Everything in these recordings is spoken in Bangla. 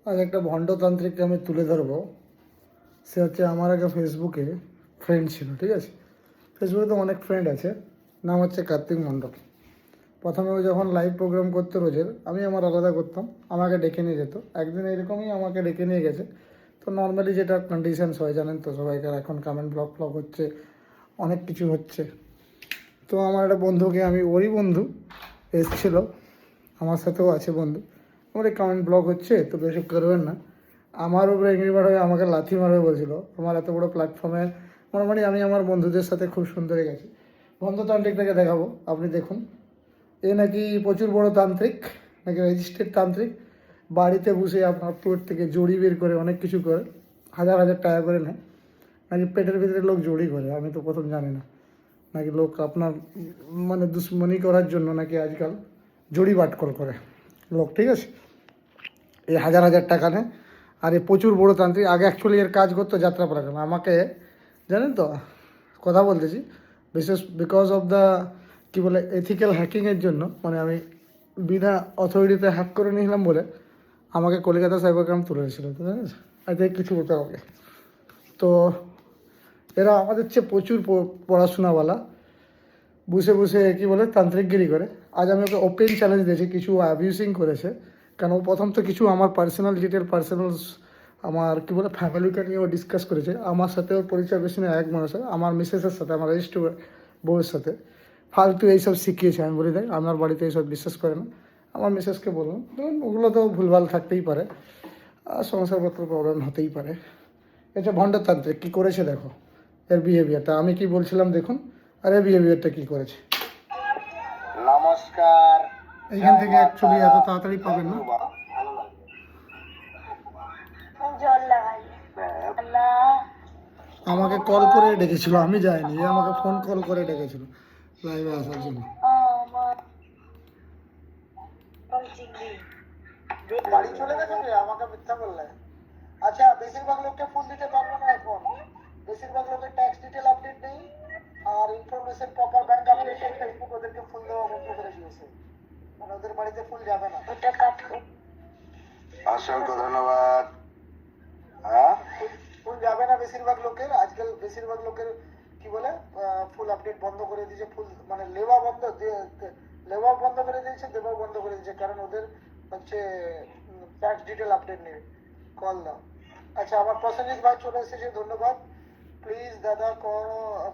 আজ একটা ভণ্ডতান্ত্রিককে আমি তুলে ধরবো। সে হচ্ছে আমার আগে ফেসবুকে ফ্রেন্ড ছিল, ঠিক আছে। ফেসবুকে তো অনেক ফ্রেন্ড আছে, নাম হচ্ছে কার্তিক মণ্ডল। প্রথমে ও যখন লাইভ প্রোগ্রাম করতো রোজের, আমি আমার আলাদা করতাম, আমাকে ডেকে নিয়ে যেত। একদিন এরকমই আমাকে ডেকে নিয়ে গেছে। তো নর্মালি যেটা কন্ডিশনস হয় জানেন তো সবাইকার, এখন কমেন্ট ব্লক ফ্লক হচ্ছে, অনেক কিছু হচ্ছে। তো আমার একটা বন্ধুকে, আমি ওরই বন্ধু, এসছিল, আমার সাথেও আছে বন্ধু, আমার এই কমেন্ট ব্লক হচ্ছে তো বেশি করবেন না। আমার উপরে এগ্রিমেন্ট হয়ে আমাকে লাথি মারবে বলছিল। আমার এত বড় প্ল্যাটফর্মে মোটামুটি আমি আমার বন্ধুদের সাথে খুব সুন্দর গেছি। বন্ধুতান্ত্রিকটাকে দেখাবো, আপনি দেখুন। এ নাকি প্রচুর বড় তান্ত্রিক, নাকি রেজিস্টার্ড তান্ত্রিক। বাড়িতে বসে আপনার পেট থেকে জড়ি বের করে অনেক কিছু করে, হাজার হাজার টাকা করে নেয়। নাকি পেটের ভিতরে লোক জড়ি করে, আমি তো প্রথম জানি না। নাকি লোক আপনার মানে দুশ্মনী করার জন্য নাকি আজকাল জড়ি বাটকল করে লোক, ঠিক আছে। এই হাজার হাজার টাকা নেয়। আর এ প্রচুর বড় তান্ত্রিক। আগে অ্যাকচুয়ালি এর কাজ করতো যাত্রাপালা কেন আমাকে, জানেন তো, কথা বলতেছি, বিশেষ বিকজ অফ দ্য কী বলে এথিক্যাল হ্যাকিংয়ের জন্য, মানে আমি বিনা অথরিটিতে হ্যাক করে নিলাম বলে আমাকে কলকাতা সাইবার ক্রাইম তুলে দিয়েছিল, তো জানিস, আজ কিছু বলতে হবে। তো এরা আমাদের চেয়ে প্রচুর পড়াশোনাওয়ালা, বসে বসে কী বলে তান্ত্রিকগিরি করে। আজ আমি ওকে ওপেন চ্যালেঞ্জ দিয়েছি, কিছু অ্যাবিউসিং করেছে। কারণ ও প্রথম তো কিছু আমার পার্সোনাল ডিটেল, আমার কী বলে ফ্যামিলিকে নিয়ে ও ডিসকাস করেছে। আমার সাথে ওর পরিচয় বেশি না, এক মানুষের, আমার মিসেসের সাথে, আমার রেজিস্টার বউয়ের সাথে ফালতু এইসব শিখিয়েছে। আমি বলি, দেখ আমার বাড়িতে এইসব বিশ্বাস করে না। আমার মিসেসকে বললাম, ধরুন ওগুলো তো ভুলভাল থাকতেই পারে, আর সংসারপত্র প্রবলেম হতেই পারে। এটা ভণ্ডতান্ত্রিক কী করেছে দেখো, এর বিহেভিয়ারটা। আমি কি বলছিলাম দেখুন, আর এর বিহেভিয়ারটা কী করেছে। নমস্কার। এইখান থেকে অ্যাকচুয়ালি এত তাড়াতাড়ি পাবেন না। আমাকে কল করে ডেকেছিল, আমি যাইনি, এ আমাকে ফোন কল করে ডেকেছিল লাইভে আসার জন্য। বাড়ি চলে গেছে যে আমাকে মিথ্যা বললে। আচ্ছা, বেশিরভাগ লোককে ফোন দিতে পারবো না এখন। বেশিরভাগ লোকের ট্যাক্স ডিটেল আপডেট নেই, আর ইনফরমেশন প্রপার ব্যাংক আপডেট নেই। ফেসবুক ওদেরকে ফুল দেওয়া বন্ধ করে দিয়েছে, মানে ওদের বাড়িতে ফুল যাবে না। এটা কাটো। অসংখ্য ধন্যবাদ। হ্যাঁ, ফুল যাবে না বেশিরভাগ লোকের। আজকাল বেশিরভাগ লোকের কি বলে ফুল আপডেট বন্ধ করে দিয়েছে। ফুল মানে লেওয়া বন্ধ, লেওয়া বন্ধ করে দিয়েছে, দেওয়া বন্ধ করে দিয়েছে, কারণ ওদের হচ্ছে ট্যাক্স ডিটেল আপডেট নেই। কল দাও। আচ্ছা, আমার প্রসেনজিৎ ভাই চলে এসেছে, ধন্যবাদ। প্লিজ দাদা কল,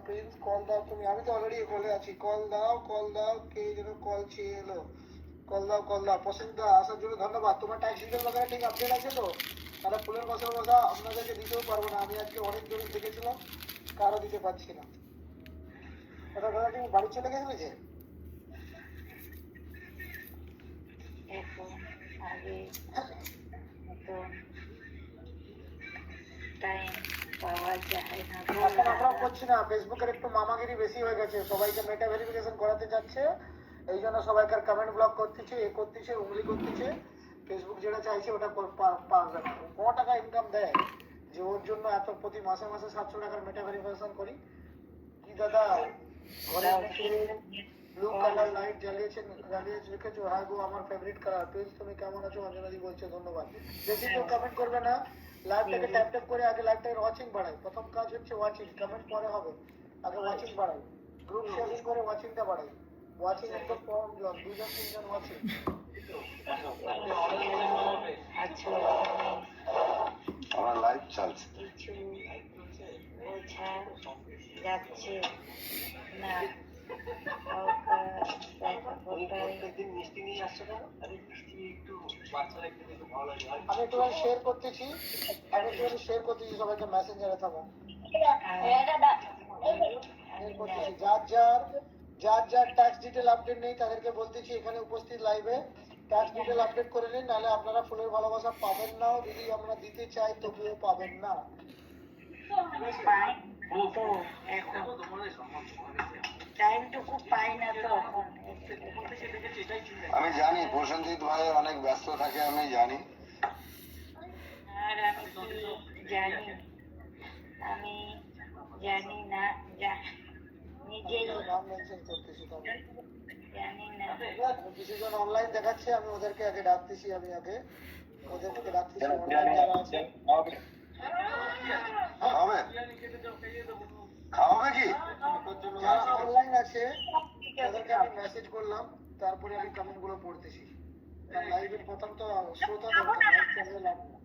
প্লিজ কল দাও তুমি। আমি তো অলরেডি কলে আছি। কল দাও, কল দাও। কে যেন কল চেয়ে এলো। কল দাও, কল দাও। প্রসেনজিৎ দা আসার জন্য ধন্যবাদ। তোমার ট্যাক্স ডিটেল বাগেরা ঠিক আপডেট আছে তো? তাহলে ফুলের কথা আপনাদেরকে দিতেও পারবো না। আমি আজকে অনেক জনের দেখেছিলাম, কারো দিতে পারছি না। ওটা দাদা তুমি বাড়ি চলে গেছিলে যে? আগে তো টাইম পাওয়া যায় না। এখন আমরাও করছি না। ফেসবুকের একটু মামাগিরি বেশি হয়ে গেছে, সবাইকে মেটা ভেরিফিকেশন করাতে যাচ্ছে। এই জন্য সবাইকার কমেন্ট ব্লক করতেছে, এ করতেছে, উংলি করতেছে। ফেসবুক যেটা চাইছে ওটা পারবে না। কত টাকা ইনকাম দেয় যে ওর জন্য এত প্রতি মাসে মাসে 700 টাকার মেটা ভেরিফিকেশন করি। কি দাদা ঘরে ব্লু কালার লাইট জ্বালিয়েছে লিখেছো? হ্যাঁ গো, আমার ফেভারিট কালার। প্লিজ তুমি কেমন আছো? অঞ্জনাদি বলছে ধন্যবাদ। বেশি কেউ কমেন্ট করবে না। লাইভটাকে ট্যাপ ট্যাপ করে আগে লাইভটাকে ওয়াচিং বাড়াই। প্রথম কাজ হচ্ছে ওয়াচিং, কমেন্ট পরে হবে। আগে ওয়াচিং বাড়াই, গ্রুপ শেয়ারিং করে ওয়াচিংটা বাড়াই। ওয়াচিং এর তো কম জন, 2-3 জন ওয়াচিং। আচ্ছা, আমার লাইভ চলছে, কিছু বোঝা যাচ্ছে না। আমি একটু শেয়ার করতেছি, সবাইকে মেসেঞ্জারে থাকো। যার যার ট্যাক্স ডিটেল আপডেট নেই তাদেরকে বলতেছি এখানে উপস্থিত লাইভে ট্যাক্স ডিটেল আপডেট করে নিন, নাহলে আপনারা ফুলের ভালোবাসা পাবেন না। যদি আমরা দিতে চাই তবুও পাবেন না। আমি জানি প্রসেনজিৎ ভাই অনেক ব্যস্ত থাকে, আমি জানি। আর আমি জানি, আমি জানি না, নিজেই নাম মেনশন করতেছি, জানি না। কিছু জন অনলাইন দেখাচ্ছে, আমি ওদেরকে আগে ডাকতেছি। আমি আগে ওদেরকে রাখছি অনলাইন যারা আছে। খাওয়াবে খাওয়াবে কি যারা অনলাইন আছে তাদেরকে আমি মেসেজ করলাম, তারপরে আমি কমেন্ট গুলো পড়তেছি। লাইভের প্রথম তো শ্রোতা দরকার, লাইভ করলে লাভ নেই।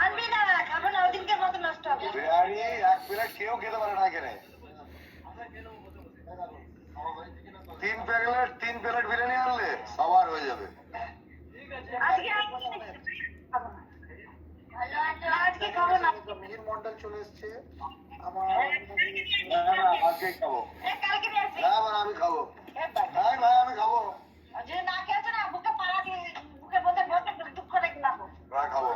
আনবি না, খাবো না, ওদিনকে মতো নষ্ট হবে। বিরিয়ানি এক প্লেট কেউ খেতে পারে না এখানে। 3 প্লেট বিরিয়ানি আনলে সবার হয়ে যাবে। আজকে আজকে খাবো না। মিহির মন্ডল চলে এসছে আমার। না না আজকে খাবো। কালকে নিয়ে আসবি। হ্যাঁ ভাই আমি খাবো। হ্যাঁ ভাই আমি খাবো। যদি না খেয়েছো না, বুকে পাড়া দিয়ে বুকে বলতে বলতে দুঃখ রেখে না। ভাই খাবো।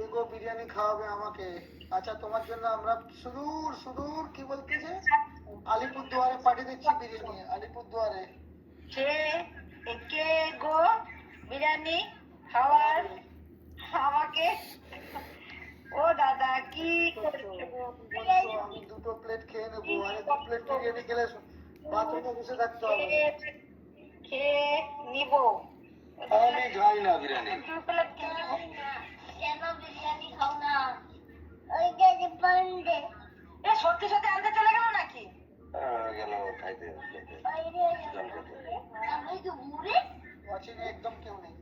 এগো বিরিয়ানি খাওয়াবে আমাকে। আচ্ছা তোমার জন্য আমরা সুদূর সুদূর কি বলতেছে আলিপুরদুয়ারে পাঠিয়ে দিচ্ছি বিরিয়ানি, আলিপুরদুয়ারে। কে গো বিরিয়ানি খাওয়ার আমাকে? ও দাদা কি আমি 2টো প্লেট খেয়ে নেবো। আরে 2 প্লেট বিরিয়ানি খেলে বাথরুমে বসে থাকতে হবে। খেয়ে নিব। আমি খাই না বিরিয়ানি। 2 প্লেট খেয়ে নিব। কেন বিরিয়ানি খাও না? ওই যে বন্ধে এ সত্যি সত্যি আনতে চলে গেল নাকি? গেল খাইতে। আমি তো মুড়ি ওয়াচিং এ একদম কেউ নেই।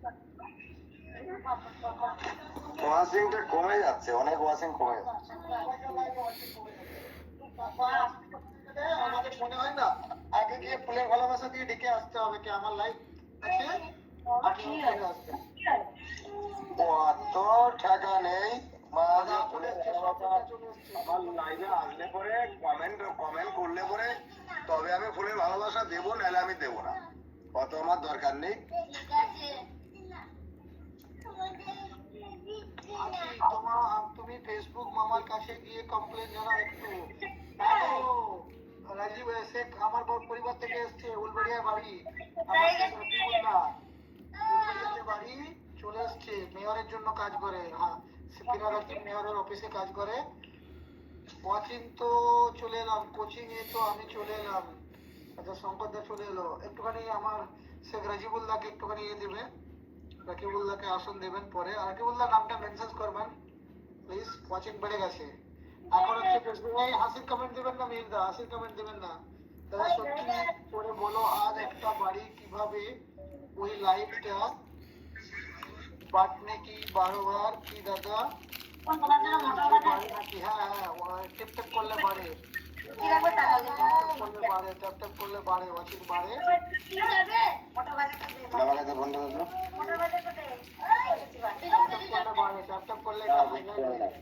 ওয়াশিংটা কমে যাচ্ছে, অনেক ওয়াশিং কমে যাচ্ছে। আমাদের মনে হয় না আগে গিয়ে ফুলের ভালোবাসা দিয়ে ডেকে আসতে হবে কি আমার লাইফ আছে আগে চলে আসতে। অত টাকা নেই মাঝে চলে এসছে, চলে এসছে। আমার লাইভে আসলে পরে কমেন্ট করলে পরে তবে আমি ফুলের ভালোবাসা দেবো, নাহলে আমি দেবো না। অত আমার দরকার নেই। তুমি ফেসবুক মামার কাছে গিয়ে কমপ্লেন জানাও একটু। রাজীব শেখ আমার পরিবার থেকে এসছে, উলবেড়িয়া বাড়ি। আমার শেখ রফিকুল্লাহ উলবেড়িয়াতে বাড়ি চলে এসছে, মেয়রের জন্য কাজ করে। হ্যাঁ সিপিরার মেয়রের অফিসে কাজ করে। ওয়াচিং তো চলে এলাম, কোচিং এ তো আমি চলে এলাম। আচ্ছা শঙ্করদা চলে এলো। একটুখানি আমার শেখ রাজিবুল্লাহকে একটুখানি ইয়ে দেবে, রাকিবুল্লাহকে আসন দেবেন পরে। আর রাকিবুল্লাহ নামটা মেনশন করবেন প্লিজ, ওয়াচিং বেড়ে গেছে। এখন হচ্ছে ফেসবুকে হাসির কমেন্ট দেবেন না মিহিরদা, হাসির কমেন্ট দেবেন না দাদা। সত্যি করে বলো আজ একটা বাড়ি কিভাবে ওই লাইফটা বাটনে কি 12 বার কি দাদা বাড়ে নাকি? হ্যাঁ হ্যাঁ টিপ টিপ করলে বাড়ে, করলে বাড়ে, ট্যাপ ট্যাপ করলে বাড়ে, ওয়াচিং বাড়ে। লাগাতে বন্ধ করলো। ট্যাপ ট্যাপ করলে বাড়ে, ট্যাপ ট্যাপ করলে এটা হাইলাইট হয়ে যায়।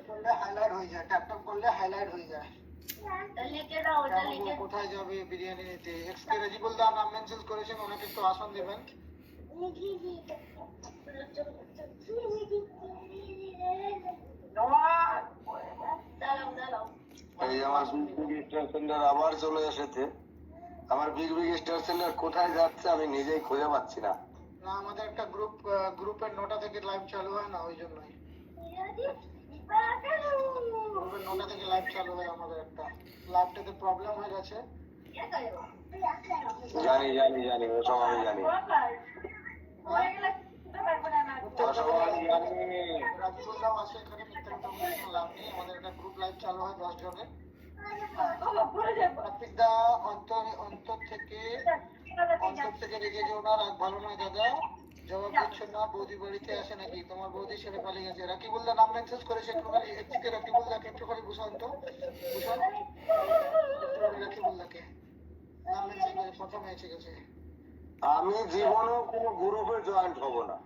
করলে হাইলাইট হয়ে যায়, ট্যাপ ট্যাপ করলে হাইলাইট হয়ে যায়। কোথায় যাবে বিরিয়ানি নিতে? এক্সকে রাজিবুল্লাহ নাম মেনশন করেছেন, ওনাকে একটু আসন দেবেন। এই আমার বিগ বিগ স্টার সেন্টার আবার চলে এসেছে। আমার বিগ বিগ স্টার সেন্টার কোথায় যাচ্ছে আমি নিজেই খুঁজে পাচ্ছি না। না আমাদের একটা গ্রুপের 9টা থেকে লাইভ চালু হয় না, ওই জন্যই গ্রুপের 9টা থেকে লাইভ চালু হয়। আমাদের একটা লাইভটাতে প্রবলেম হয়ে গেছে। জানি জানি জানি ওসব আমি জানি, ওসব আমি জানি। রাজিবুল্লাহ আছে এখানে, মিথ্যা কথা বলে কোনো লাভ নেই। আমাদের একটা গ্রুপ লাইভ চালু হয় 10 জনের। কার্তিকদা অন্তর থেকে রেগে যেও না, রাগ ভালো নয় দাদা। জবাব দিচ্ছ না, বৌদি বাড়িতে আসে নাকি? তোমার বৌদি ছেড়ে পালিয়ে গেছে। রাকিবুল্লাহ নাম মেনশন করেছে, একটুখানি একদিকে রাকিবুল্লাহকে একটুখানি বুঝান তো, বুঝান একটুখানি রাকিবুল্লাহকে নাম মেনশন করে প্রথমে এসে গেছে। আমি জীবনেও কোনো গ্রুপে জয়েন্ট হব না।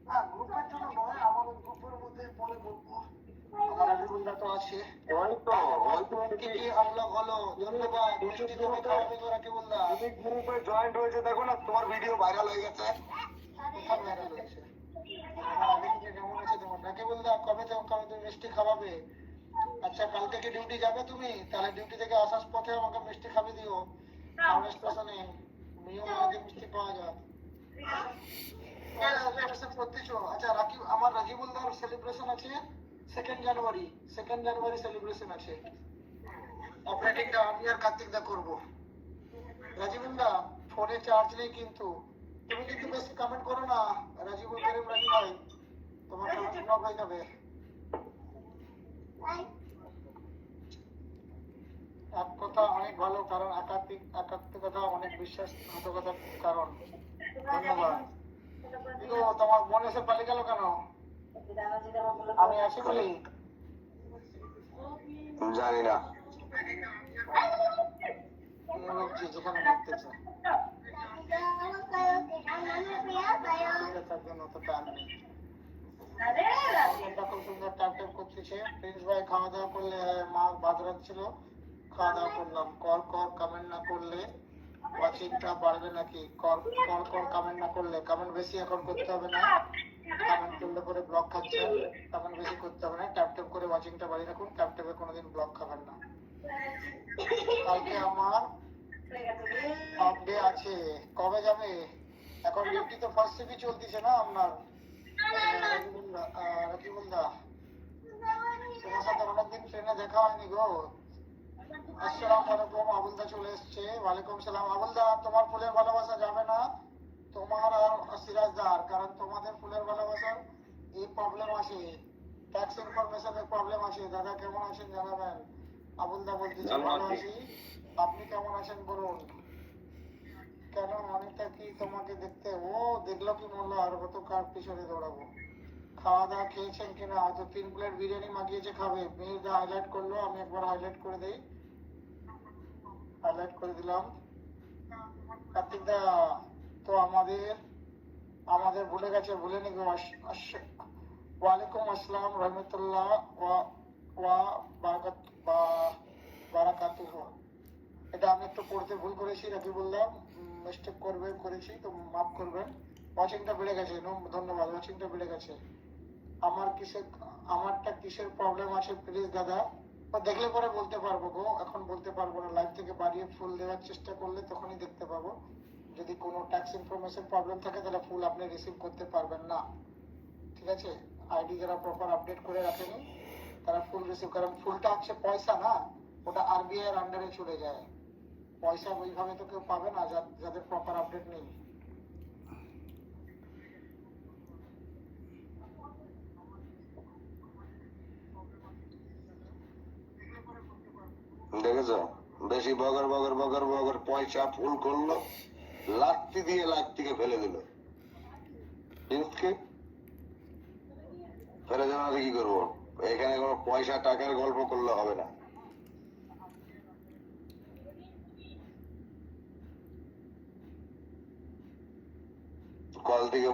না গ্রুপের জন্য নয়, আমার ওই গ্রুপের মধ্যে পরে বলবো। আমার রাকিবুল্লাহ তো আছে। হয়তো কি কি আনলক হলো, ধন্যবাদ। মিষ্টি তুমি খাওয়াবে তো রাকিবুল্লাহ। তুমি গ্রুপে জয়েন্ট হয়েছে দেখো না, তোমার ভিডিও ভাইরাল হয়ে গেছে। কোথায় ভাইরাল হয়েছে? আমার আগে থেকে যেমন আছে তেমন। রাকিবুল্লাহ কবে তুমি মিষ্টি খাওয়াবে? আচ্ছা কালকে কি ডিউটি যাবে তুমি? তাহলে ডিউটি থেকে আসার পথে আমাকে মিষ্টি খাবি দিও। হাওড়া স্টেশনে নিয়ম আগে মিষ্টি পাওয়া যায়। সেলিব্রেশন করতেছো? আচ্ছা আমার রাজিবুল্লাহর সেলিব্রেশন আছে সেকেন্ড জানুয়ারি সেলিব্রেশন আছে। অপারেটিংটা আমি আর কার্তিক দা করবো। রাজীবন দা ফোনে চার্জ নেই কিন্তু, তুমি কিন্তু বেশি কমেন্ট করো না। রাজীবুল করিম রাজীব ভাই, তোমার কমেন্ট ব্লক হয়ে যাবে। এক কথা অনেক ভালো, কারণ একাত্মিকতা অনেক বিশ্বাসঘাতকতার কারণ। ধন্যবাদ। কিন্তু তোমার মন এসে পালিয়ে গেল কেন? আমি আছি বলি? জানি না। যেখানে দেখতে চাই তার জন্য তো টান নেই। খুব সুন্দর টাপ টাপ করতেছে। প্রিন্স ভাই খাওয়া দাওয়া করলে? মা ভাত রাখছিল, খাওয়া দাওয়া করলাম। কর কমেন্ট না করলে ওয়াচিংটা বাড়বে নাকি? কর কমেন্ট না করলে, কমেন্ট বেশি এখন করতে হবে না। কমেন্ট করলে পরে ব্লক খাচ্ছে। কমেন্ট বেশি করতে হবে না, ট্যাপ ট্যাপ করে ওয়াচিংটা বাড়িয়ে রাখুন। ট্যাপ ট্যাপে কোনোদিন ব্লক খাবেন না। কালকে আমার হাফ ডে আছে। কবে যাবে? এখন ডিউটি তো ফার্স্ট শিফটই চলতেছে না আপনার? রাকিবুল দা, তোমার সাথে অনেকদিন ট্রেনে দেখা হয়নি গো। আসসালামু আলাইকুম। আবুল দা চলে এসছে। ওয়ালাইকুম সালাম। আবুল দা, তোমার ফুলের ভালোবাসা যাবে না তোমার আর সিরাজ দার, কারণ তোমাদের ফুলের ভালোবাসার এই প্রবলেম আছে, ট্যাক্স ইনফরমেশনের প্রবলেম আছে। দাদা কেমন আছেন জানাবেন। আবুল দা বলতেছে ভালো আছি, আপনি কেমন আছেন বলুন। কেন অনেকটা কি তোমাকে দেখতে? ও দেখলো কি বললো, আর কত কার পিছনে দৌড়াবো। খাওয়া দাওয়া খেয়েছেন কিনা? হয়তো 3 প্লেট বিরিয়ানি মাগিয়েছে, খাবে। মেয়ের দা হাইলাইট করলো, আমি একবার হাইলাইট করে দিই। হাইলাইট করে দিলাম। কার্তিক দা তো আমাদের ভুলে গেছে, ভুলেনি গো। ওয়ালাইকুম আসসালাম রহমতুল্লাহ ওয়া বারাকাতুহু। এটা আমি একটু পড়তে ভুল করেছি, নাকি বললাম মিস্টেক করেছি, তো মাফ করবেন। ওয়াচিংটা বেড়ে গেছে, ধন্যবাদ। ওয়াচিংটা বেড়ে গেছে। আমারটা কিসের প্রবলেম আছে প্লিজ দাদা? দেখলে পরে বলতে পারবো গো, এখন বলতে পারবো না। লাইভ থেকে বাড়িয়ে ফুল দেওয়ার চেষ্টা করলে তখনই দেখতে পাবো। যদি কোনো ট্যাক্স ইনফরমেশন প্রবলেম থাকে তাহলে ফুল আপনি রিসিভ করতে পারবেন না, ঠিক আছে? আইডি যারা প্রপার আপডেট করে রাখেনি তারা ফুল রিসিভ, কারণ ফুলটা হচ্ছে পয়সা না, ওটা আরবিআই এর আন্ডারে চলে যায়। পয়সা ওইভাবে তো কেউ পাবে না যাদের প্রপার আপডেট নেই। দেখেছো, বেশি বগর পয়সা ফুল করলো, লাত্তিকে ফেলে দিল। প্রিন্সকে ফেলে দেবো না, কি করবো? এখানে কোনো পয়সা টাকার গল্প করলে হবে না। কল থেকে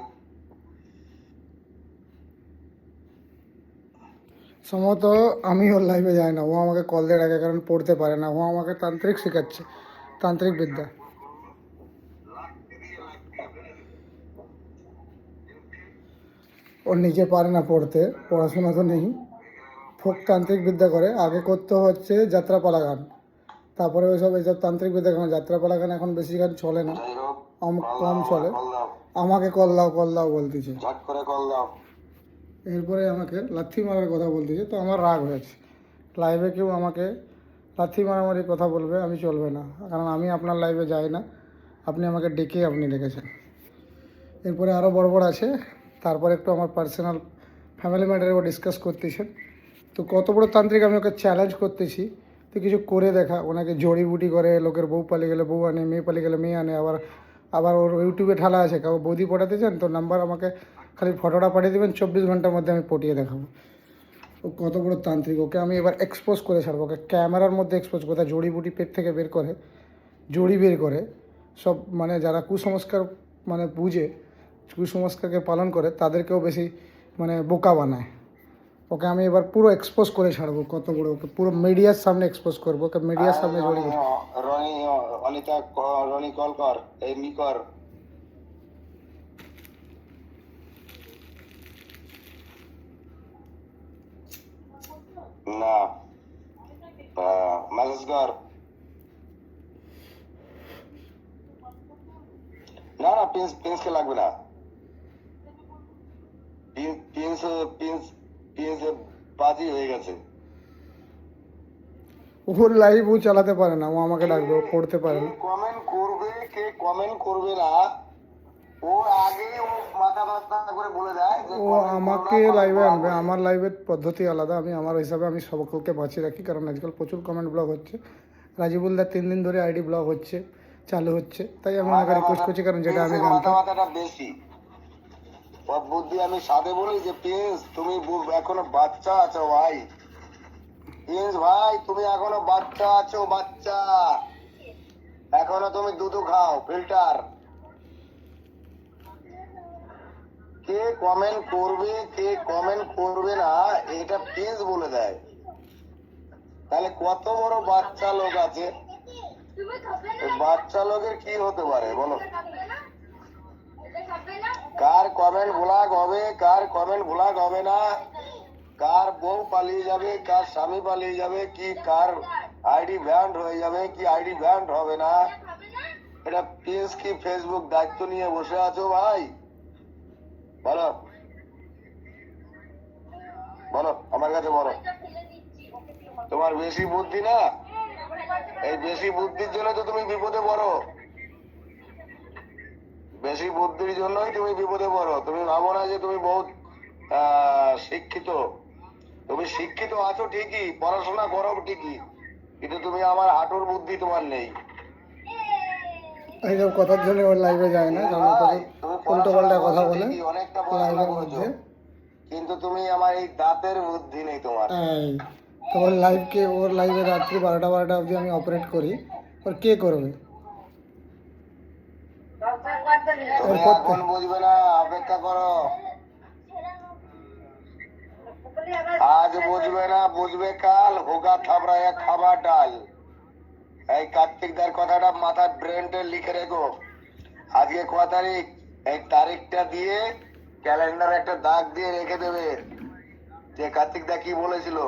সম্ভবত আমি ওর লাইভে যাই না, ও আমাকে কল দিয়ে রাখে, কারণ পড়তে পারে না। ও আমাকে তান্ত্রিক শেখাচ্ছে, তান্ত্রিক বিদ্যা। ও নিজে পারে না পড়তে, পড়াশোনা তো নেই, ফোক তান্ত্রিক বিদ্যা করে। আগে করতে হচ্ছে যাত্রাপালা গান, তারপরে এইসব তান্ত্রিক বিদ্যা গান। যাত্রাপালা গান এখন বেশি গান চলে না, যাই হোক, কম চলে। আমাকে কল দাও বলতেছে, ঝট করে কল দাও। এরপরে আমাকে লাথি মারার কথা বলতেছে। তো আমার রাগ হয়েছে। লাইভে কেউ আমাকে লাথি মারামারি কথা বলবে, আমি চলবে না, কারণ আমি আপনার লাইভে যাই না। আপনি আমাকে ডেকে আপনি রেখেছেন। এরপরে আরও বড় আছে, তারপরে একটু আমার পার্সোনাল ফ্যামিলি ম্যাটারের উপর ডিসকাস করতেছেন। তো কত বড় তান্ত্রিক, আমি ওকে চ্যালেঞ্জ করতেছি তো কিছু করে দেখা। ওনাকে জড়িবুটি করে, লোকের বউ পালিয়ে গেলে বউ আনে, মেয়ে পালিয়ে গেলে মেয়ে আনে। আবার ওর ইউটিউবে ঠালা আছে, কাউ বৌদি পটাতে চান তো নাম্বার আমাকে খালি ফটোটা পাঠিয়ে দেবেন, 24 ঘন্টার মধ্যে আমি পটিয়ে দেখাবো। ও কত বড় তান্ত্রিক, ওকে আমি এবার এক্সপোজ করে ছাড়বো। ওকে ক্যামেরার মধ্যে এক্সপোজ করে, জড়িবুটি পেট থেকে বের করে, জড়ি বের করে, সব মানে যারা কুসংস্কার মানে বুঝে, কুসংস্কারকে পালন করে, তাদেরকেও বেশি মানে বোকা বানায়। ওকে আমি এবার পুরো এক্সপোজ করে ছাড়বো, কত বড়, ওকে পুরো মিডিয়ার সামনে এক্সপোজ করবো। ওকে মিডিয়ার সামনে জড়িয়ে রনি কল কর, এই মি কর। না, মেসেজ কর। না প্রিন্সকে লাগবে না। প্রিন্স পাজি হয়ে গেছে। ওর লাইভ ও চালাতে পারে না, ও আমাকে ডাকবে, ও পড়তে পারে কে না। কমেন্ট করবে কে কমেন্ট করবে না, ও আগে ও মাথা মাথা করে বলে দেয় যে ও comment করো না, আমাকে comment লাইভে block আনবে, হয়ে আমার লাইভের পদ্ধতি আলাদা, আমি আমার হিসাবে আমি সকলকে বাঁচিয়ে রাখি, কারণ আজকাল প্রচুর কমেন্ট ব্লক হচ্ছে। রাজিবুলদার 3 দিন ধরে আইডি ব্লক হচ্ছে, চালু হচ্ছে, তাই আমি ওনাকে রিকোয়েস্ট করছি, কারণ যেটা আমি মাথা জানতাম। মাথাটা বেশি ওর বুদ্ধি। আমি সাথে বলি যে প্রিন্স তুমি এখনো বাচ্চা আছো ভাই, প্রিন্স ভাই তুমি এখনো বাচ্চা আছো, বাচ্চা এখনো তুমি দুধ খাও ফিল্টার। কে কমেন্ট করবে কে কমেন্ট করবে না এটা প্রিন্স বলে দেয়। তাহলে কত বড় বাচ্চা লোক আছে, তুমি খাবে না? এই বাচ্চা লোকের কি হতে পারে বলো? খাবে না? এটা খাবে না? কার কমেন্ট ব্লক হবে কার কমেন্ট ব্লক হবে না, কার বউ পালিয়ে যাবে কার স্বামী পালিয়ে যাবে, কি কার আইডি ব্যান্ড হয়ে যাবে কি আইডি ব্যান্ড হবে না, খাবে না? এটা প্রিন্স কি ফেসবুক দায়িত্ব নিয়ে বসে আছো ভাই? বলো বলো আমার কাছে বলো। এটা ফেলে দিচ্ছি। ওকে দিয়ে বল। তোমার বেশি বুদ্ধি না, এই বেশি বুদ্ধির জন্য তো তুমি বিপদে পড়ো, বেশি বুদ্ধির জন্যই তুমি বিপদে পড়ো। তুমি ভাবো না যে তুমি বহুত শিক্ষিত, তুমি শিক্ষিত আছো ঠিকই, পড়াশোনা করো ঠিকই, কিন্তু তুমি আমার হাঁটুর বুদ্ধি তোমার নেই। এইসব কথার জন্য ওর লাইভে যায় না, কারণ ও ভাই, প্রচুর তুমি উল্টো পড়াশোনা পাল্টা কথা করছো বলে ঠিকই, অনেকটা পড়াশোনা লাইভের করেছো, মধ্যে। কিন্তু তুমি আমার এই দাঁতের বুদ্ধি নেই তোমার। এই, তো ওর লাইভে রাত্রি 12টা অবধি আমি অপারেট করি, ওর কে করবে? তুমি এরপর এখন বুঝবে না, অপেক্ষা করো, আজ বুঝবে না বুঝবে কাল, হোগা থাবড়ায় খাবার ডাল। এই কার্তিকদার কথাটা মাথার ব্রেনটে লিখে রেখো। আজকে ক তারিখ, এই তারিখটা দিয়ে ক্যালেন্ডারে একটা দাগ দিয়ে রেখে দেবে যে কার্তিকদা কি বলেছিল।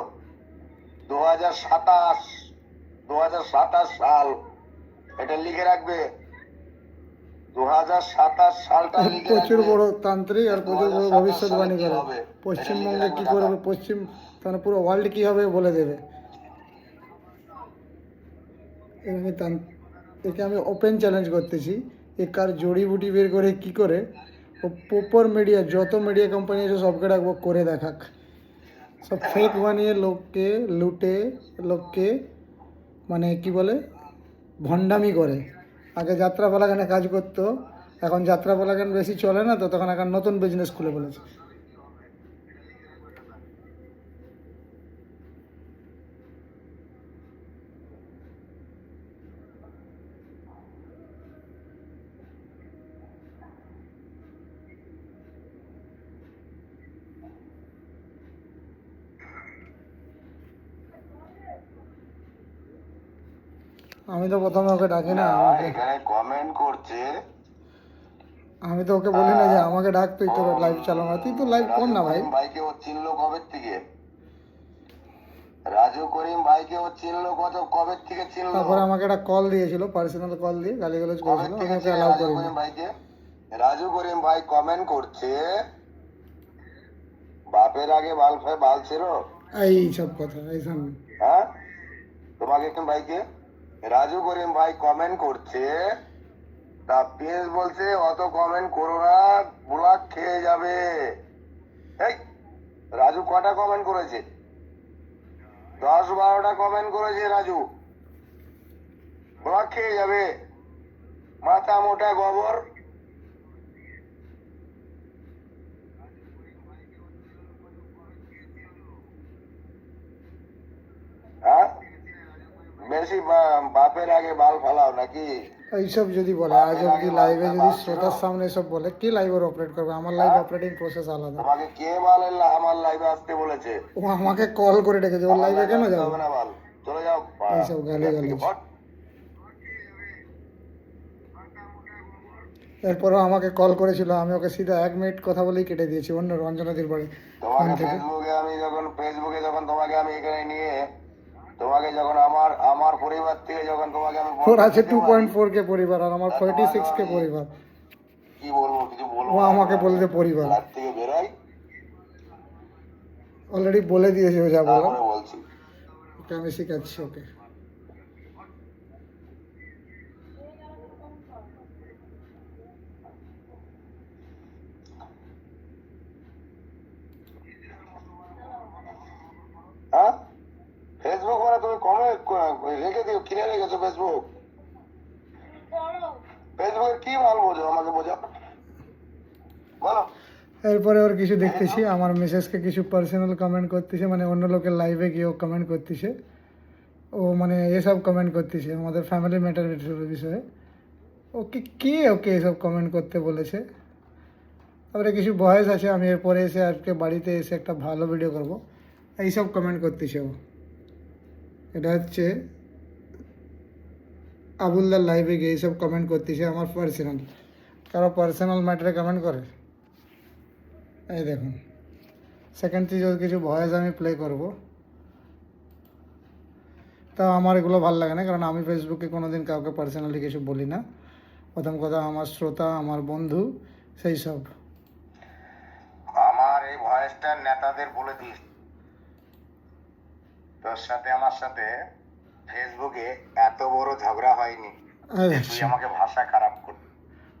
2027 সাল, এটা লিখে রাখবে। 2027 সালটা লিখে প্রচুর রাখবে। বড় তান্ত্রিক আর প্রচুর বড় 2027 ভবিষ্যৎবাণী সালে কি করে। হবে? পশ্চিমবঙ্গে এটা কি লিখে করবে, রাখবে। মানে পুরো ওয়ার্ল্ড কি হবে বলে দেবে। একে আমি ওপেন চ্যালেঞ্জ করতেছি, এ কার জড়িবুটি বের করে কি করে ও প্রপার মিডিয়া, যত মিডিয়া কোম্পানি আছে সবকে ডাকবো, করে দেখাক। সব ফেক বানিয়ে লোককে লুটে, লোককে মানে কি বলে ভণ্ডামি করে। আগে যাত্রাপালা গানে কাজ করতো, এখন যাত্রাপালা গান বেশি চলে না, তো তখন এখন নতুন বিজনেস খুলে বলেছে। আমি তো প্রথমে ওকে ডাকি না, এখানে কমেন্ট করছে, আমি তো ওকে বলি না যে আমাকে ডাক, তুই তোর লাইভ চালা না, তুই তো লাইভ কর না ভাই। রাজু করিম ভাইকে ও চিনলো কবে থেকে? রাজু করিম ভাইকে ও চিনলো কবে থেকে চিনলো? তারপরে আমাকে একটা কল দিয়েছিল, পার্সোনাল কল দিয়ে গালিগালাজ কবে করেছিল, থেকে আমি ওকে চিনে অ্যালাউ রাজু করি না। করিম ভাইকে? রাজু করিম ভাই কমেন্ট করছে, বাপের আগে বাল ছিল। এই সব কথা এই সামনে হ্যাঁ, তোমাকে করিম ভাইকে রাজু করিম ভাই কমেন্ট করছে, তা প্রিন্স বলছে অত কমেন্ট করো না, ব্লক খেয়ে যাবে। এই রাজু কটা কমেন্ট করেছে? 10-12টা কমেন্ট করেছে রাজু, ব্লক খেয়ে যাবে, মাথা মোটা গোবর। হ্যাঁ, বেশি বাপের আগে বাল ফালাও নাকি? এইসব যদি বলে, আজ অব্দি লাইভে যদি শ্রোতার সামনে এসব বলে, কি লাইভের অপারেট করবে? আমার লাইভ অপারেটিং প্রসেস আলাদা। তোমাকে কে বালের আমার লাইভে আসতে বলেছে? ও আমাকে কল করে ডেকেছে, ওর লাইভে কেন যাবো? হবে না বাল, চলে যাও। এইসব গালিগালাজ। হট। এরপরও আমাকে কল করেছিল, আমি ওকে সিধা 1 মিনিট কথা বলেই কেটে দিয়েছি, অন্য রঞ্জনাদির বাড়ি ফোন তোমাকে থেকে। ফেসবুকে যখন তোমাকে আমি এখানে নিয়ে, তোমাকে যখন আমার পরিবার থেকে যখন তোমাকে আমি ওর আছে 2.4K পরিবার, আর আমার 46K পরিবার। কি বলবো, কিছু বলবো ও না। আমাকে বলতে পরিবার। রাত থেকে বেরোই, অলরেডি বলে দিয়েছে ও যা বলার, তারপরে বলছি। ওকে আমি শেখাচ্ছি ওকে। হ্যাঁ, ফেসবুক মানে তুমি কমে রেখে দিও, কিনে রেখেছো ফেসবুক? ফেসবুকের কি মাল বোঝো, আমাকে বোঝাও, বলো। এরপরে ওর কিছু দেখতেছি, আমার মেসেজকে কিছু পার্সোনাল কমেন্ট করতেছে, মানে অন্য লোকের লাইভে গিয়ে ও কমেন্ট করতেছে, ও মানে এসব কমেন্ট করতেছে আমাদের ফ্যামিলি ম্যাটার বিষয়ে। ওকে কে ওকে এসব কমেন্ট করতে বলেছে? তারপরে কিছু ভয়েস আছে, আমি এরপরে এসে আজকে বাড়িতে এসে একটা ভালো ভিডিও করব। এইসব কমেন্ট করতেছে ও। এটা হচ্ছে আবুলদার লাইভে গিয়ে এইসব কমেন্ট করতেছে আমার পার্সোনাল। কারো পার্সোনাল ম্যাটারে কমেন্ট করে? এই দেখুন, সেকেন্ড থেকে কিছু ভয়েস আমি প্লে করব। তা আমার এগুলো ভালো লাগে না, কারণ আমি ফেসবুকে কোনো দিন কাউকে পার্সোনালি কিছু বলি না। প্রথম কথা, আমার শ্রোতা, আমার বন্ধু, সেই সব। আমার এই ভয়েসটা নেতাদের বলে দিস, তোর সাথে আমার সাথে ফেসবুকে এত বড় ঝগড়া হয়নি যে তুই আমাকে ভাষা খারাপ করবি।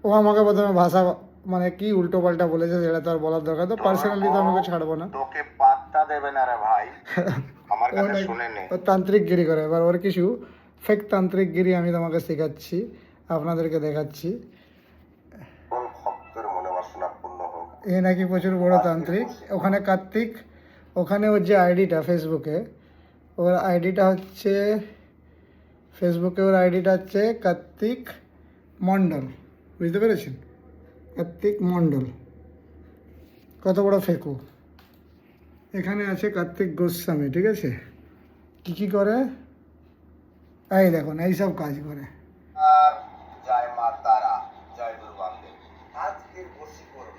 ও আমাকে প্রথমে ভাষা মানে কি উল্টো পাল্টা বলেছে সেটা তো আর বলার দরকার, তো পার্সোনালি তো আমাকে ছাড়বো না। তোকে পাত্তা দেবে না রে ভাই, আমার ও কাছে নাকি- শুনে নে। ও তান্ত্রিকগিরি করে। এবার ওর কিছু ফেক তান্ত্রিকগিরি আমি তোমাকে শেখাচ্ছি, আপনাদেরকে দেখাচ্ছি। কোন ভক্তের মনে বাসনা পূর্ণ হোক। এ নাকি প্রচুর বড় তান্ত্রিক। ওখানে কার্তিক, ওখানে ওর যে আইডিটা ফেসবুকে, ওর আইডিটা হচ্ছে ফেসবুকে ওর আইডিটা হচ্ছে কার্তিক মণ্ডল, বুঝতে পেরেছেন? কার্তিক মণ্ডল কত বড় ফেকু। এখানে আছে কার্তিক গোস্বামী, ঠিক আছে? কি কি করে এই দেখুন, এইসব কাজ করে। আর জয় মা তারা, জয় দুর্গাঙ্গে। আজকের বশীকরণ,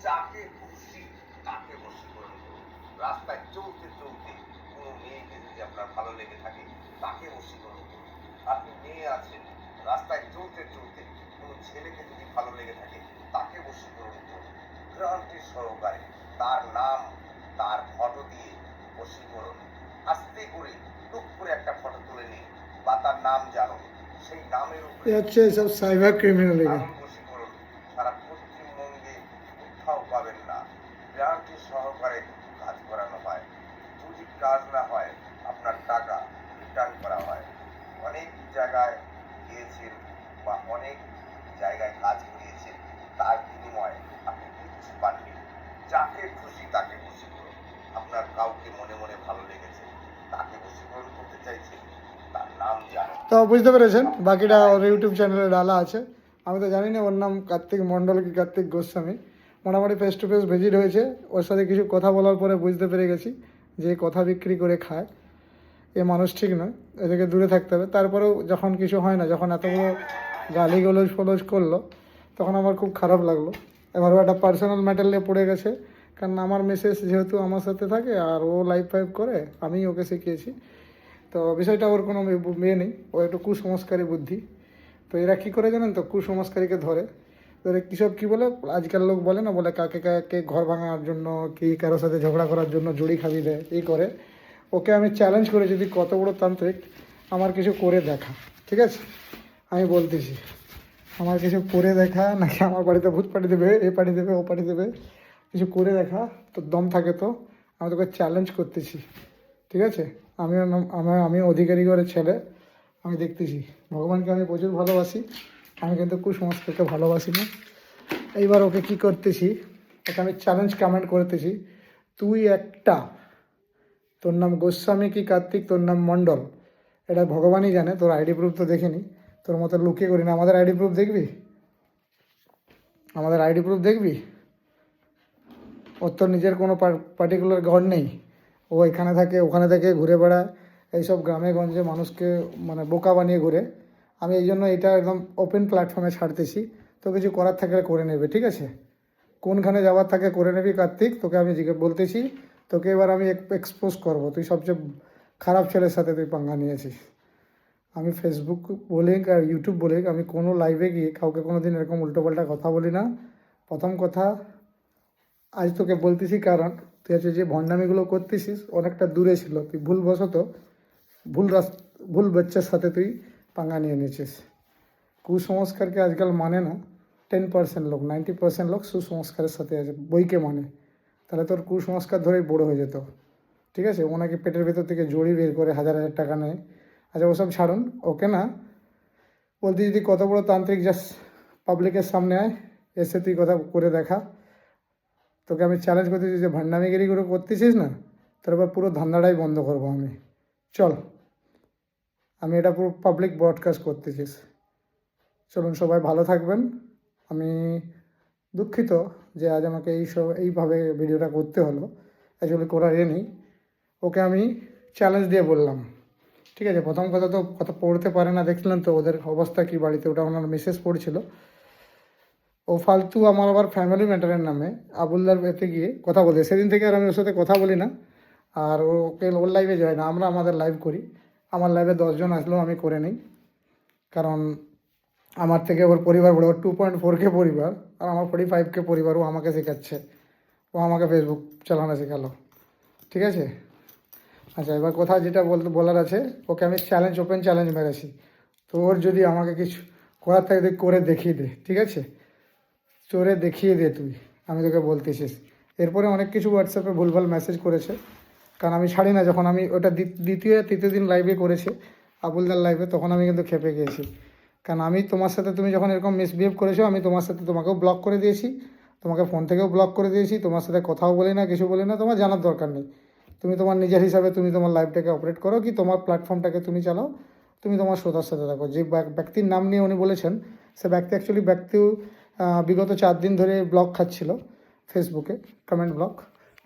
যাকে খুশি তাকে বশীকরণ করুন। রাস্তায় চলতে চলতে কোনো মেয়েকে যদি আপনার ভালো লেগে থাকে তাকে বশীকরণ করুন। আপনি মেয়ে আছেন, রাস্তায় চলতে চলতে কোনো ছেলেকে যদি ভালো লেগে থাকে তাকে বশীকরণ করুন। গ্রান্টি সহকারে তার নাম, তার ফটো দিয়ে বশীকরণ। আস্তে করে টুক করে একটা ফটো তুলে নিন বা তার নাম জানুন, সেই নামের এ উপরে হচ্ছে এসব সাইবার ক্রিমিনাল। এমন বশীকরণ সারা পশ্চিমবঙ্গে কোথাও পাবেন না। গ্যারান্টি সহকারে কাজ করানো হয়। যদি কাজ না হয় আপনার টাকা রিটার্ন করা হয়। অনেক জায়গায় গিয়েছেন বা অনেক জায়গায় কাজ করিয়েছেন, তার বিনিময়ে আপনি কিচ্ছু পাননি। যাকে খুশি তাকে বশীকরণ। আপনার কাউকে মনে মনে ভালো লেগেছে, তাকে বশীকরণ করতে চাইছেন, তার নাম জানুন। তো বুঝতে পেরেছেন, বাকিটা ওর ইউটিউব চ্যানেলে ডালা আছে। আমি তো জানি না ওর নাম কার্তিক মণ্ডল কি কার্তিক গোস্বামী। মোটামুটি ফেস টু ফেস ভিজিট হয়েছে, ওর সাথে কিছু কথা বলার পরে বুঝতে পেরে গেছি যে কথা বিক্রি করে খায়, এ মানুষ ঠিক নয়, এদেরকে দূরে থাকতে হবে। তারপরেও যখন কিছু হয় না, যখন এত বড় গালি গলজ ফলজ করলো, তখন আমার খুব খারাপ লাগলো। এবার ও একটা পার্সোনাল ম্যাটার নিয়ে পড়ে গেছে, কারণ আমার মেসেজ যেহেতু আমার সাথে থাকে আর ও লাইভ ফাইভ করে, আমি ওকে শিখিয়েছি। তো বিষয়টা ওর কোনো মেয়ে নেই, ও একটু কুসংস্কারী বুদ্ধি। তো এরা কী করে জানেন তো, কুসংস্কারীকে ধরে ধরে কীসব কী বলে, আজকাল লোক বলে না, বলে কাকে কাকে ঘর ভাঙার জন্য কি কারোর সাথে ঝগড়া করার জন্য জড়ি খাবি দেয়, এই করে। ওকে আমি চ্যালেঞ্জ করে, যদি কত বড় তান্ত্রিক, আমার কিছু করে দেখা, ঠিক আছে? আমি বলতেছি, আমার কিছু করে দেখা, নাকি আমার বাড়িতে ভূত পাঠিয়ে দেবে, এ পাঠিয়ে দেবে, ও পাঠিয়ে দেবে, কিছু করে দেখা। তো দম থাকে তো আমি তোকে চ্যালেঞ্জ করতেছি, ঠিক আছে? আমি অধিকারী ঘরের ছেলে, আমি দেখতেছি। ভগবানকে আমি প্রচুর ভালোবাসি, আমি কিন্তু কুসংস্কারকে ভালোবাসি না। এইবার ওকে কি করতেছি, ওকে আমি চ্যালেঞ্জ কমেন্ট করতেছি, তুই একটা, তোর নাম গোস্বামী কি কার্তিক, তোর নাম মণ্ডল, এটা ভগবানই জানে। তোর আইডি প্রুফ তো দেখিনি, তোর মতো লুকিয়ে করি না। আমাদের আইডি প্রুফ দেখবি, আমাদের আইডি প্রুফ দেখবি। ওর তো নিজের কোনো পার্টিকুলার ঘর নেই, ও এখানে থাকে ওখানে থাকে, ঘুরে বেড়ায়, এইসব গ্রামে গঞ্জে মানুষকে মানে বোকা বানিয়ে ঘুরে। আমি এই জন্য এটা একদম ওপেন প্ল্যাটফর্মে ছাড়তেছি, তো কিছু করার থাকলে করে নেবে, ঠিক আছে? কোনখানে যাওয়ার থাকে করে নেবি কার্তিক, তোকে আমি বলতেছি। তোকে এবার আমি এক্সপোজ করব, তুই সবচেয়ে খারাপ ছেলের সাথে তুই পাঙ্গা নিয়েছিস। আমি ফেসবুক বলে আর ইউটিউব বলে আমি কোনো লাইভে গিয়ে কাউকে কোনো দিন এরকম উল্টোপাল্টা কথা বলি না। প্রথম কথা, আজ তোকে বলতেছি কারণ তুই আছে যে ভণ্ডামিগুলো করতেছিস অনেকটা দূরে ছিল, তুই ভুলবশত ভুল বাচ্চার সাথে তুই পাঙ্গা নিয়ে নিয়েছিস। কুসংস্কারকে আজকাল মানে না 10% লোক, 90% লোক সুসংস্কারের সাথে আছে, বইকে মানে। তাহলে তোর কুসংস্কার ধরেই বড়ো হয়ে যেত, ঠিক আছে? ওনাকে পেটের ভেতর থেকে জড়ি বের করে হাজার হাজার টাকা নেয়। আচ্ছা ওসব ছাড়ুন, ওকে না বলতে যদি কত বড় তান্ত্রিক যাস পাবলিকের সামনে আয়, এসে তুই কথা করে দেখা। তোকে আমি চ্যালেঞ্জ করতেছি যে ভান্ডামিগিরিগুলো করতেছিস না, তারপর পুরো ধান্দাটাই বন্ধ করবো আমি। চল, আমি এটা পুরো পাবলিক ব্রডকাস্ট করতেছিস। চলুন সবাই ভালো থাকবেন। আমি দুঃখিত যে আজ আমাকে এইভাবে ভিডিওটা করতে হলো, অ্যাকচুয়ালি করার নেই। ওকে আমি চ্যালেঞ্জ দিয়ে বললাম, ঠিক আছে? প্রথম কথা তো কথা পড়তে পারে না, দেখছিলেন তো ওদের অবস্থা কী বাড়িতে, ওটা ওনার মেসেজ পড়ছিল। ও ফালতু আমার আবার ফ্যামিলি ম্যাটারের নামে আবুলদার এতে গিয়ে কথা বলে, সেদিন থেকে আর আমি ওর সাথে কথা বলি না। আর ওকে ওর লাইভে যায় না, আমরা আমাদের লাইভ করি। আমার লাইভে 10 জন আসলেও আমি করে নিই, কারণ আমার থেকে ওর পরিবার বড়, ওর 2.4K পরিবার, আর আমার 45K পরিবার। ও আমাকে শেখাচ্ছে, ও আমাকে ফেসবুক চালানো শেখালো, ঠিক আছে? আচ্ছা এবার কথা যেটা বলার আছে, ওকে আমি ওপেন চ্যালেঞ্জ মেরেছি। তো ওর যদি আমাকে কিছু করার থাকে তুই করে দেখিয়ে দে, ঠিক আছে? চোরে দেখিয়ে দে তুই, আমি তোকে বলতেছিস। এরপরে অনেক কিছু হোয়াটসঅ্যাপে ভুলভাল মেসেজ করেছে, কারণ আমি ছাড়ি না। যখন আমি ওটা তৃতীয় দিন লাইভে করেছে আবুলদার লাইভে, তখন আমি কিন্তু খেপে গিয়েছি। কারণ আমি তোমার সাথে, তুমি যখন এরকম মিসবিহেভ করেছো, আমি তোমাকেও ব্লক করে দিয়েছি, তোমাকে ফোন থেকেও ব্লক করে দিয়েছি, তোমার সাথে কথাও বলি না, কিছু বলি না। তোমার জানার দরকার নেই। তুমি তোমার নিজের হিসাবে তুমি তোমার লাইফটাকে অপারেট করো, কি তোমার প্ল্যাটফর্মটাকে তুমি চালাও, তুমি তোমার শ্রোতার সাথে থাকো। যে ব্যক্তির নাম নিয়ে উনি বলেছেন, সে ব্যক্তি বিগত 4 দিন ধরে ব্লক খাচ্ছিল ফেসবুকে, কমেন্ট ব্লক।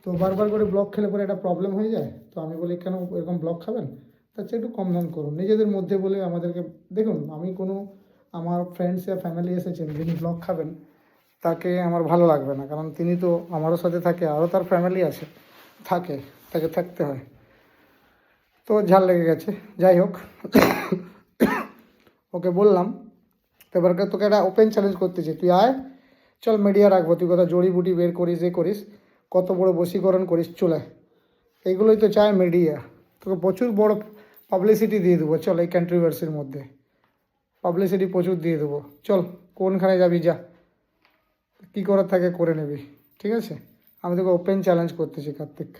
তো বারবার করে ব্লক খেলে পরে একটা প্রবলেম হয়ে যায়। তো আমি বলি কেন এরকম ব্লক খাবেন, তার চেয়ে একটু কম দাম করুন নিজেদের মধ্যে বলে আমাদেরকে। দেখুন, আমি কোনো আমার ফ্রেন্ডস বা ফ্যামিলি এসেছেন, যিনি ব্লক খাবেন তাকে আমার ভালো লাগবে না, কারণ তিনি তো আমারও সাথে থাকে, আরও তার ফ্যামিলি আছে, তাকে থাকতে হয়। তো ঝাল লেগে গেছে, যাই হোক। ওকে বললাম, তো এবার তোকে একটা ওপেন চ্যালেঞ্জ করতেছি, তুই আয়, চল মিডিয়া রাখবো, তুই কথা জড়িবুটি বের করিস, করিস কত বড় বশীকরণ করিস, চলে। এইগুলোই তো চায় মিডিয়া। তোকে প্রচুর বড় পাবলিসিটি দিয়ে দেবো, চল। এই কন্ট্রোভার্সির মধ্যে পাবলিসিটি প্রচুর দিয়ে দেবো, চল। কোনখানে যাবি যা, কী করার থাকে করে নিবি, ঠিক আছে? আমি তোকে ওপেন চ্যালেঞ্জ করতেছি কার্তিক,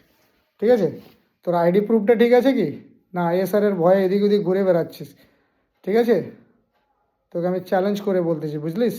ঠিক আছে? তোর আইডি প্রুফটা ঠিক আছে কি না? আইএসআরের ভয়ে এদিক ওদিক ঘুরে বেড়াচ্ছিস, ঠিক আছে? তোকে আমি চ্যালেঞ্জ করে বলতেছি, বুঝলিস?